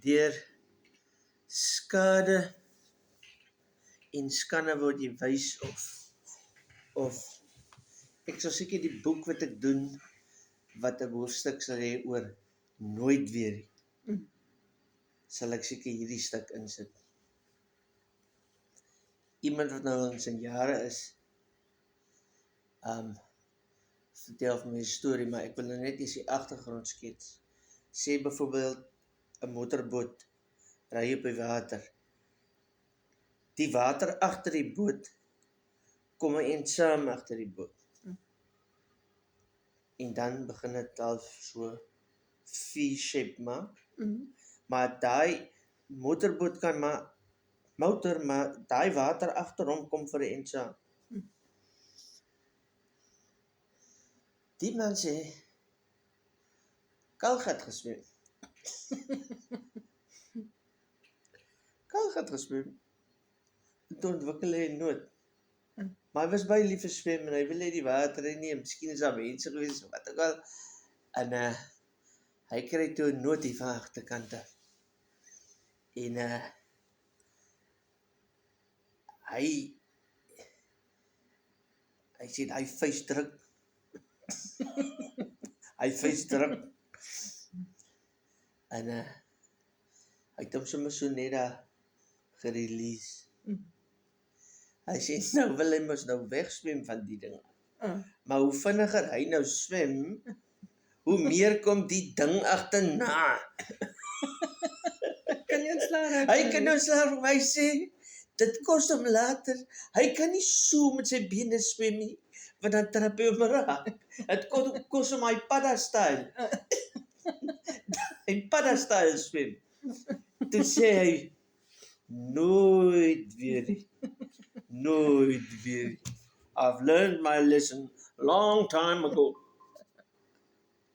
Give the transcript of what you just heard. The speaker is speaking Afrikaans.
deur skade en skande word jy wys of ek sal seker die boek wat ek doen wat 'n hoofstuk sal hê oor nooit weer nie, sal ek seker hierdie stuk insit. Iemand wat nou in sy jare is, vertel van my storie, maar ek wil nou net eers die agtergrond skets. Sê byvoorbeeld 'n motorboot ry op die water. Die water agter die boot kom eensaam agter die boot. En dan begin dit al so V-shape maak. Maar daai motorboot kan maar daai water agter hom kom vir 'n eensaam. Die man sê Kalgat geswem. Kalgat geswem. Toe ontwikkel hy 'n nood. Maar hy was baie lief vir swem en hy wil net die water hê nie, miskien is daar mense gewees of wat ook al. En hy kry toe 'n nood hier van agterkant af. En hy sê hy vuis druk. Hy vuis druk. En hy het hom sommer so net daar gerelease. Hy sê, nou wil hy mos nou wegswem van die ding. Maar hoe vinniger hy nou swem, hoe meer kom die ding agterna. Kan jy ontslae Hy kan nou slaap vir my sê, dit kos hom later. Hy kan nie so met sy bene swem nie, want dan trap hy hom raak. Dit kos hom hy padda-style. Hy padda-style swem. Toe sê hy, nooit weer nie. Nooit weer nie. I've learned my lesson long time ago.